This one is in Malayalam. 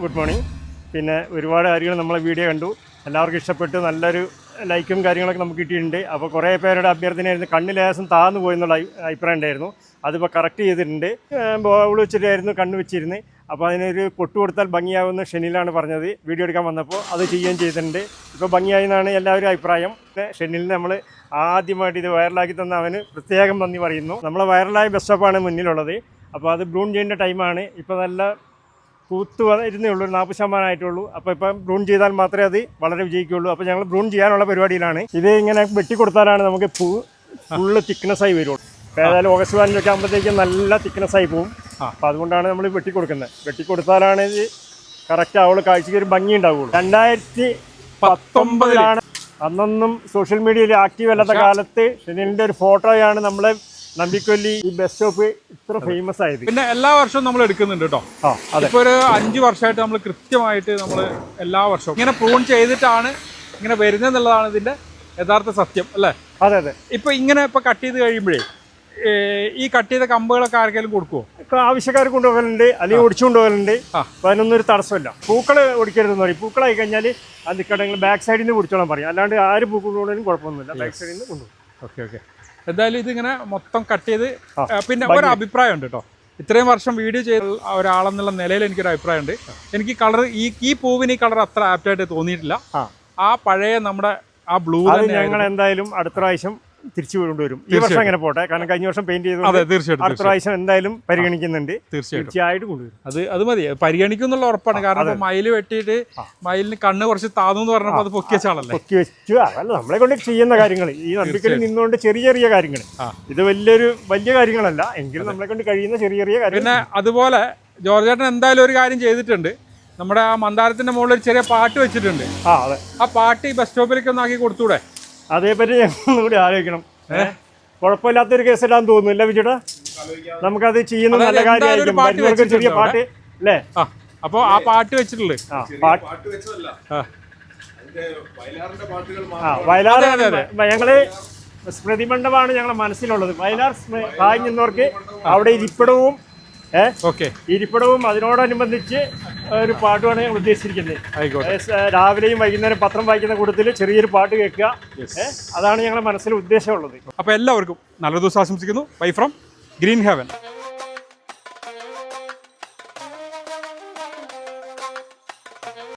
Good morning. പിന്നെ ഒരുപാട് കാര്യങ്ങൾ നമ്മളെ വീഡിയോ കണ്ടു, എല്ലാവർക്കും ഇഷ്ടപ്പെട്ടു, നല്ലൊരു ലൈക്കും കാര്യങ്ങളൊക്കെ നമുക്ക് കിട്ടിയിട്ടുണ്ട്. അപ്പോൾ കുറേ പേരുടെ അഭ്യർത്ഥനയായിരുന്നു, കണ്ണ് ലേശം താഴ്ന്നു പോയെന്നുള്ള അഭിപ്രായം ഉണ്ടായിരുന്നു. അതിപ്പോൾ കറക്റ്റ് ചെയ്തിട്ടുണ്ട്. ബോൾ വെച്ചിട്ടായിരുന്നു കണ്ണ് വെച്ചിരുന്നത്. അപ്പോൾ അതിനൊരു പൊട്ട് കൊടുത്താൽ ഭംഗിയാവുമെന്ന് ഷെനിലാണ് പറഞ്ഞത്. വീഡിയോ എടുക്കാൻ വന്നപ്പോൾ അത് ചെയ്യുകയും ചെയ്തിട്ടുണ്ട്. ഇപ്പോൾ ഭംഗിയായി എന്നാണ് എല്ലാവരും അഭിപ്രായം. ഷെനിലിന് നമ്മൾ ആദ്യമായിട്ട് ഇത് വൈറലാക്കി തന്ന അവന് പ്രത്യേകം നന്ദി പറയുന്നു. നമ്മളെ വൈറലായ ബസ് സ്റ്റോപ്പാണ് മുന്നിലുള്ളത്. അപ്പോൾ അത് ബ്രൂൺ ചെയ്യേണ്ട ടൈമാണ്. ഇപ്പോൾ നല്ല പൂത്ത് ഇരുന്നേ ഉള്ളൂ, 40% ആയിട്ടുള്ളൂ. അപ്പോൾ ഇപ്പം ബ്രൂൺ ചെയ്താൽ മാത്രമേ അത് വളരെ വിജയിക്കുകയുള്ളൂ. അപ്പോൾ ഞങ്ങൾ ബ്രൂൺ ചെയ്യാനുള്ള പരിപാടിയിലാണ്. ഇത് ഇങ്ങനെ വെട്ടിക്കൊടുത്താലാണ് നമുക്ക് ഫുള്ള് തിക്നെസ്സായി വരുള്ളൂ. ഏതായാലും ഓഗസ്റ്റ് 15 ആകുമ്പോഴത്തേക്കും നല്ല തിക്നെസ്സായി പോകും. അപ്പോൾ അതുകൊണ്ടാണ് നമ്മൾ വെട്ടിക്കൊടുക്കുന്നത്. വെട്ടിക്കൊടുത്താലാണ് ഇത് കറക്റ്റ് ആവുള്ളൂ, കാഴ്ചയ്ക്ക് ഒരു ഭംഗി ഉണ്ടാവുള്ളൂ. 2019 അന്നൊന്നും സോഷ്യൽ മീഡിയയിൽ ആക്റ്റീവ് അല്ലാത്ത കാലത്ത് ഷെനിലിൻ്റെ ഒരു ഫോട്ടോയാണ് നമ്മളെ നമ്പിക്കൊല്ലി ഈ ബസ് സ്റ്റോപ്പ് ഇത്ര ഫേമസ് ആയത്. പിന്നെ എല്ലാ വർഷവും നമ്മൾ എടുക്കുന്നുണ്ട് കേട്ടോ. ഇപ്പോൾ ഒരു 5 വർഷമായിട്ട് നമ്മൾ കൃത്യമായിട്ട് നമ്മൾ എല്ലാ വർഷവും ഇങ്ങനെ പ്രൂൺ ചെയ്തിട്ടാണ് ഇങ്ങനെ വരുന്നതെന്നുള്ളതാണ് ഇതിന്റെ യഥാർത്ഥ സത്യം അല്ലേ? അതെ അതെ. ഇപ്പൊ ഇങ്ങനെ കട്ട് ചെയ്ത് കഴിയുമ്പോഴേ ഈ കട്ട് ചെയ്ത കമ്പുകളൊക്കെ ആർക്കെങ്കിലും കൊടുക്കുമോ? ആവശ്യക്കാർ കൊണ്ടുപോകലുണ്ട്, അല്ലെങ്കിൽ ഒടിച്ചു കൊണ്ടുപോകലുണ്ട്. അപ്പോൾ അതിനൊന്നും ഒരു തടസ്സമില്ല. പൂക്കൾ ഒടിക്കരുതെന്ന് പറയും. പൂക്കളായി കഴിഞ്ഞാൽ അത് നിൽക്കണമെങ്കിൽ ബാക്ക് സൈഡിൽ നിന്ന് കുടിച്ചോളാൻ പറയും. അല്ലാണ്ട് ആര് പൂക്കൾ കൊണ്ടുപോകാനും കുഴപ്പമൊന്നുമില്ല, ബാക്ക് സൈഡിൽ നിന്ന് കൊണ്ടുപോകും. ഓക്കെ. എന്തായാലും ഇതിങ്ങനെ മൊത്തം കട്ട് ചെയ്ത് പിന്നെ ഒരു അഭിപ്രായം ഉണ്ട് കേട്ടോ. ഇത്രയും വർഷം വീഡിയോ ചെയ്ത ഒരാളെന്നുള്ള നിലയിൽ എനിക്കൊരു അഭിപ്രായമുണ്ട്. എനിക്ക് കളർ ഈ പൂവിന് ഈ കളർ അത്ര ആപ്റ്റായിട്ട് തോന്നിയിട്ടില്ല. ആ പഴയ നമ്മുടെ ആ ബ്ലൂ ഞങ്ങൾ എന്തായാലും അടുത്ത പ്രാവശ്യം തിരിച്ചു കൊണ്ടുവരും. ഈ വർഷം അങ്ങനെ പോട്ടെ, കാരണം കഴിഞ്ഞ വർഷം പെയിന്റ് ചെയ്തു. തീർച്ചയായിട്ടും അടുത്ത പ്രാവശ്യം എന്തായാലും പരിഗണിക്കുന്നുണ്ട്. തീർച്ചയായിട്ടും കൊണ്ടുവരും. അത് മതി, പരിഗണിക്കും എന്നുള്ള ഉറപ്പാണ്. കാരണം മയിൽ വെട്ടിയിട്ട് മയിലിന് കണ്ണ് കുറച്ച് താന്നു എന്ന് പറഞ്ഞപ്പോൾ അത് പൊക്കി വെച്ചാണല്ലേ. പൊക്കി വെച്ചു. അതല്ല നമ്മളെ കൊണ്ട് ചെയ്യുന്ന കാര്യങ്ങൾ, ഈ നമ്പിക്കലിൽ നിന്നുകൊണ്ട് ചെറിയ ചെറിയ കാര്യങ്ങൾ. ഇത് വലിയ കാര്യങ്ങളല്ല, എങ്കിലും നമ്മളെ കൊണ്ട് കഴിയുന്ന ചെറിയ ചെറിയ കാര്യങ്ങൾ. പിന്നെ അതുപോലെ ജോർജ് ചേട്ടൻ എന്തായാലും ഒരു കാര്യം ചെയ്തിട്ടുണ്ട്. നമ്മുടെ ആ മന്ദാരത്തിന്റെ മുകളിൽ ഒരു ചെറിയ പാട്ട് വെച്ചിട്ടുണ്ട്. ആ പാട്ട് ഈ ബസ് സ്റ്റോപ്പിലേക്ക് ഒന്ന് ആക്കി കൊടുത്തൂടെ? അതേപറ്റി ഞങ്ങൾ കൂടി ആലോചിക്കണം. കുഴപ്പമില്ലാത്തൊരു കേസിലാന്ന് തോന്നുന്നില്ല വിജേട്ടാ. നമുക്കത് ചെയ്യുന്ന നല്ല കാര്യമായിരിക്കും. ചെറിയ പാട്ട് അല്ലേ? അപ്പൊ ആ പാട്ട് വെച്ചിട്ടുള്ളത് വയലാർ. ഞങ്ങള് സ്മൃതി മണ്ഡപമാണ് ഞങ്ങളുടെ മനസ്സിലുള്ളത്. വയലാർ താഴെ നിന്നവർക്ക് അവിടെ ഇരിപ്പിടവും ഇരിപ്പിടവും അതിനോടനുബന്ധിച്ച് ഒരു പാട്ടുമാണ് ഞങ്ങൾ ഉദ്ദേശിച്ചിരിക്കുന്നത്. രാവിലെയും വൈകുന്നേരം പത്രം വായിക്കുന്ന കൂട്ടത്തിൽ ചെറിയൊരു പാട്ട് കേൾക്കുക, അതാണ് ഞങ്ങളുടെ മനസ്സിൽ ഉദ്ദേശമുള്ളത്. അപ്പോൾ എല്ലാവർക്കും നല്ല ദിവസം ആശംസിക്കുന്നു. Bye from green heaven.